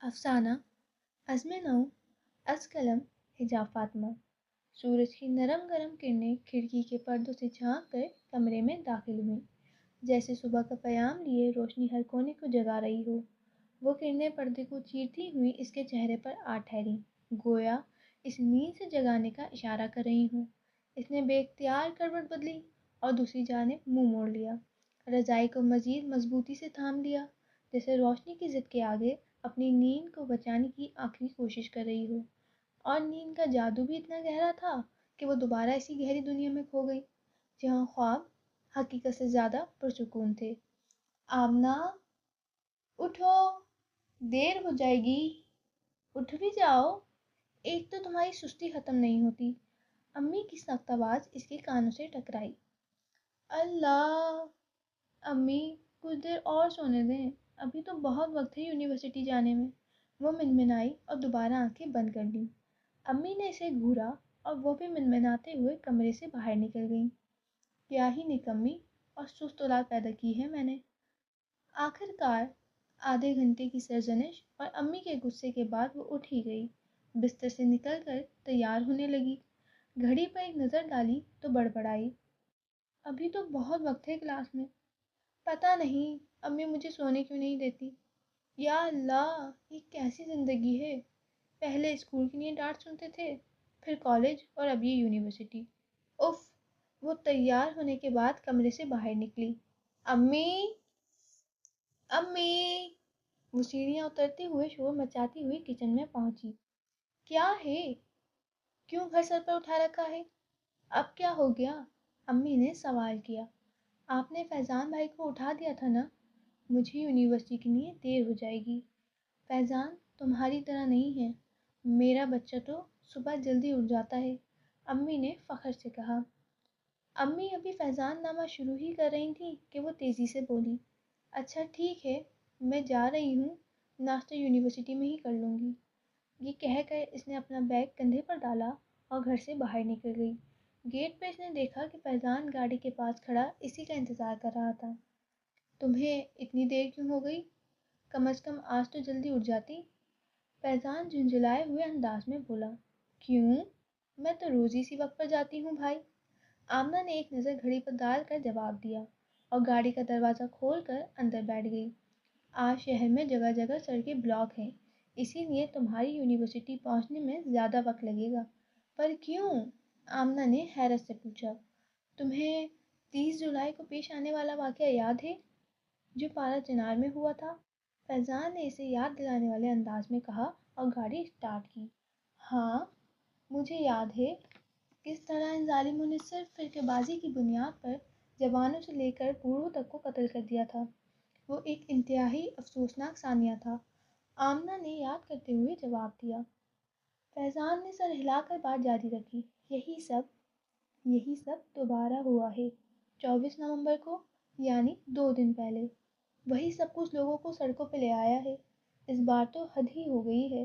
افسانہ عزم نو از قلم حجاب فاطمہ۔ سورج کی نرم گرم کرنیں کھڑکی کے پردوں سے جھانک کر کمرے میں داخل ہوئیں، جیسے صبح کا پیام لیے روشنی ہر کونے کو جگا رہی ہو۔ وہ کرنیں پردے کو چیرتی ہوئی اس کے چہرے پر آ ٹھہریں، گویا اس نیند سے جگانے کا اشارہ کر رہی ہوں۔ اس نے بے اختیار کروٹ بدلی اور دوسری جانب منہ موڑ لیا، رضائی کو مزید مضبوطی سے تھام لیا، جیسے روشنی کی ضد کے آگے اپنی نیند کو بچانے کی آخری کوشش کر رہی ہو۔ اور نیند کا جادو بھی اتنا گہرا تھا کہ وہ دوبارہ اسی گہری دنیا میں کھو گئی جہاں خواب حقیقت سے زیادہ پرسکون تھے۔ آمنہ، اٹھو، دیر ہو جائے گی، اٹھ بھی جاؤ، ایک تو تمہاری سستی ختم نہیں ہوتی۔ امی کی سخت آواز اس کے کانوں سے ٹکرائی۔ اللہ، امی کچھ دیر اور سونے دیں، ابھی تو بہت وقت ہے یونیورسٹی جانے میں، وہ منمنائی اور دوبارہ آنکھیں بند کر لیں۔ امی نے اسے گھورا اور وہ بھی منمناتے ہوئے کمرے سے باہر نکل گئیں۔ کیا ہی نکمی اور سست اولاد پیدا کی ہے میں نے۔ آخر کار آدھے گھنٹے کی سرزنش اور امی کے غصے کے بعد وہ اٹھ ہی گئی، بستر سے نکل کر تیار ہونے لگی۔ گھڑی پر ایک نظر ڈالی تو بڑبڑائی، ابھی تو بہت وقت ہے کلاس میں، پتہ نہیں امی مجھے سونے کیوں نہیں دیتی۔ یا اللہ، یہ کیسی زندگی ہے، پہلے اسکول کے لیے ڈانٹ سنتے تھے، پھر کالج اور اب یہ یونیورسٹی۔ اف۔ وہ تیار ہونے کے بعد کمرے سے باہر نکلی۔ امی، امی، وہ سیڑھیاں اترتے ہوئے شور مچاتی ہوئی کچن میں پہنچی۔ کیا ہے؟ کیوں گھر سر پر اٹھا رکھا ہے؟ اب کیا ہو گیا؟ امی نے سوال کیا۔ آپ نے فیضان بھائی کو اٹھا دیا تھا نا، مجھے یونیورسٹی کے لیے دیر ہو جائے گی۔ فیضان تمہاری طرح نہیں ہے، میرا بچہ تو صبح جلدی اٹھ جاتا ہے، امی نے فخر سے کہا۔ امی ابھی فیضان نامہ شروع ہی کر رہی تھیں کہ وہ تیزی سے بولی، اچھا ٹھیک ہے، میں جا رہی ہوں، ناشتہ یونیورسٹی میں ہی کر لوں گی۔ یہ کہہ کر اس نے اپنا بیگ کندھے پر ڈالا اور گھر سے باہر نکل گئی۔ گیٹ پہ اس نے دیکھا کہ فیضان گاڑی کے پاس کھڑا اسی کا انتظار کر رہا تھا۔ تمہیں اتنی دیر کیوں ہو گئی؟ کم از کم آج تو جلدی اٹھ جاتی۔ فیضان جھنجھلائے ہوئے انداز میں بولا۔ کیوں؟ میں تو روز اسی وقت پر جاتی ہوں بھائی۔ آمنہ نے ایک نظر گھڑی پر ڈال کر جواب دیا اور گاڑی کا دروازہ کھول کر اندر بیٹھ گئی۔ آج شہر میں جگہ جگہ سڑکیں بلاک ہیں، اسی لیے تمہاری یونیورسٹی پہنچنے میں زیادہ وقت لگے گا۔ پر کیوں؟ آمنہ نے حیرت سے پوچھا۔ تمہیں 30 جولائی کو پیش آنے والا واقعہ یاد ہے جو پارا چنار میں ہوا تھا؟ فیضان نے اسے یاد دلانے والے انداز میں کہا اور گاڑی اسٹارٹ کی۔ ہاں، مجھے یاد ہے کس طرح ان ظالموں نے صرف فرقے بازی کی بنیاد پر جوانوں سے لے کر بوڑھوں تک کو قتل کر دیا تھا۔ وہ ایک انتہائی افسوسناک ثانیہ تھا، آمنہ نے یاد کرتے ہوئے جواب دیا۔ فیضان نے سر ہلا کر بات جاری رکھی۔ یہی سب دوبارہ ہوا ہے 24 نومبر کو، یعنی 2 دن پہلے۔ وہی سب کچھ لوگوں کو سڑکوں پہ لے آیا ہے۔ اس بار تو حد ہی ہو گئی ہے،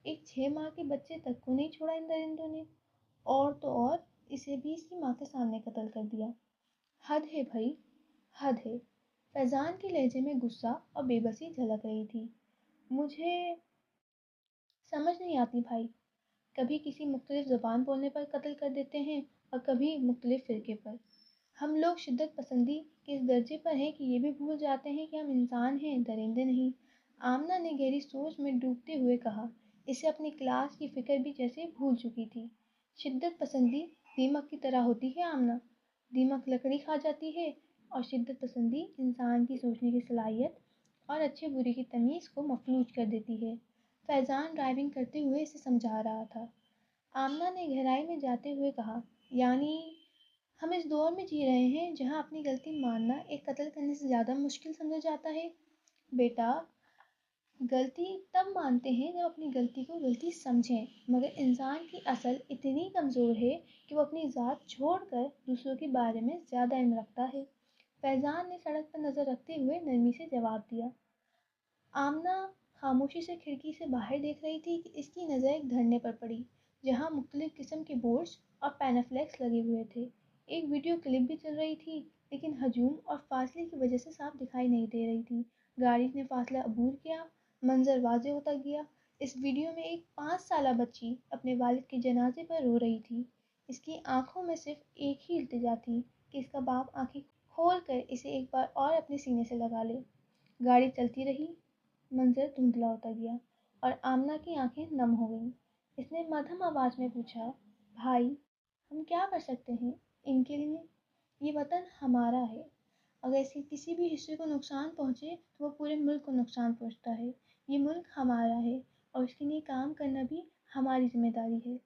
ایک 6 ماہ کے بچے تک کو نہیں چھوڑا ان درندوں نے، اور تو اور اسے بھی اس کی ماں کے سامنے قتل کر دیا۔ حد ہے بھائی، حد ہے۔ فیضان کے لہجے میں غصہ اور بے بسی جھلک رہی تھی۔ مجھے سمجھ نہیں آتی بھائی، کبھی کسی مختلف زبان بولنے پر قتل کر دیتے ہیں اور کبھی مختلف فرقے پر۔ ہم لوگ شدت پسندی کے اس درجے پر ہیں کہ یہ بھی بھول جاتے ہیں کہ ہم انسان ہیں، درندے نہیں۔ آمنہ نے گہری سوچ میں ڈوبتے ہوئے کہا، اسے اپنی کلاس کی فکر بھی جیسے بھول چکی تھی۔ شدت پسندی دیمک کی طرح ہوتی ہے آمنہ، دیمک لکڑی کھا جاتی ہے اور شدت پسندی انسان کی سوچنے کی صلاحیت اور اچھے برے کی تمیز کو مفلوج کر دیتی ہے۔ فیضان ڈرائیونگ کرتے ہوئے اسے سمجھا رہا تھا۔ آمنہ نے گہرائی میں جاتے ہوئے کہا، یعنی ہم اس دور میں جی رہے ہیں جہاں اپنی غلطی ماننا ایک قتل کرنے سے زیادہ مشکل سمجھا جاتا ہے۔ بیٹا، غلطی تب مانتے ہیں جب اپنی غلطی کو غلطی سمجھیں، مگر انسان کی عقل اتنی کمزور ہے کہ وہ اپنی ذات چھوڑ کر دوسروں کے بارے میں زیادہ علم رکھتا ہے۔ فیضان نے سڑک پر نظر رکھتے ہوئے نرمی سے جواب دیا۔ آمنہ خاموشی سے کھڑکی سے باہر دیکھ رہی تھی کہ اس کی نظر ایک دھرنے پر پڑی جہاں مختلف قسم کے بورڈز اور پینافلیکس لگے ہوئے تھے۔ ایک ویڈیو کلپ بھی چل رہی تھی، لیکن ہجوم اور فاصلے کی وجہ سے صاف دکھائی نہیں دے رہی تھی۔ گاڑی نے فاصلہ عبور کیا منظر واضح ہوتا گیا۔ اس ویڈیو میں ایک 5 سالہ بچی اپنے والد کے جنازے پر رو رہی تھی۔ اس کی آنکھوں میں صرف ایک ہی التجا تھی کہ اس کا باپ آنکھیں کھول کر اسے ایک بار اور اپنے سینے سے لگا لے۔ گاڑی چلتی رہی، منظر دھندلا ہوتا گیا اور آمنہ کی آنکھیں نم ہو گئیں۔ اس نے مدھم آواز میں پوچھا، بھائی ہم کیا کر سکتے ہیں ان کے لیے؟ یہ وطن ہمارا ہے، اگر اس کے کسی بھی حصے کو نقصان پہنچے تو وہ پورے ملک کو نقصان پہنچتا ہے۔ یہ ملک ہمارا ہے اور اس کے لیے کام کرنا بھی ہماری ذمہ داری ہے۔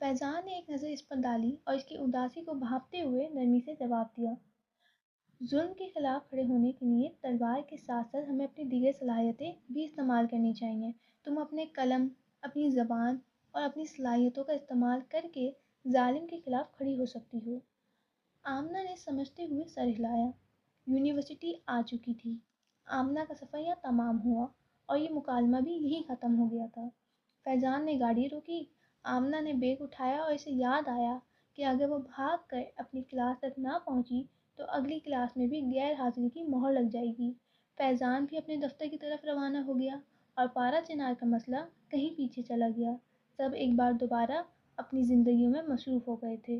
فیضان نے ایک نظر اس پر ڈالی اور اس کی اداسی کو بھانپتے ہوئے نرمی سے جواب دیا، ظلم کے خلاف کھڑے ہونے کے لیے تلوار کے ساتھ ساتھ ہمیں اپنی دیگر صلاحیتیں بھی استعمال کرنی چاہیے۔ تم اپنے قلم، اپنی زبان اور اپنی صلاحیتوں کا استعمال کر کے ظالم کے خلاف کھڑی ہو سکتی ہو۔ آمنہ نے سمجھتے ہوئے سر ہلایا۔ یونیورسٹی آ چکی تھی۔ آمنہ کا سفر یہاں تمام ہوا اور یہ مکالمہ بھی یہیں ختم ہو گیا تھا۔ فیضان نے گاڑی روکی۔ آمنہ نے بیگ اٹھایا اور اسے یاد آیا کہ اگر وہ بھاگ کر اپنی کلاس تک نہ پہنچی تو اگلی کلاس میں بھی غیر حاضری کی مہر لگ جائے گی۔ فیضان بھی اپنے دفتر کی طرف روانہ ہو گیا اور پارا چنار کا مسئلہ کہیں پیچھے چلا گیا۔ سب ایک بار دوبارہ اپنی زندگیوں میں مصروف ہو گئے تھے۔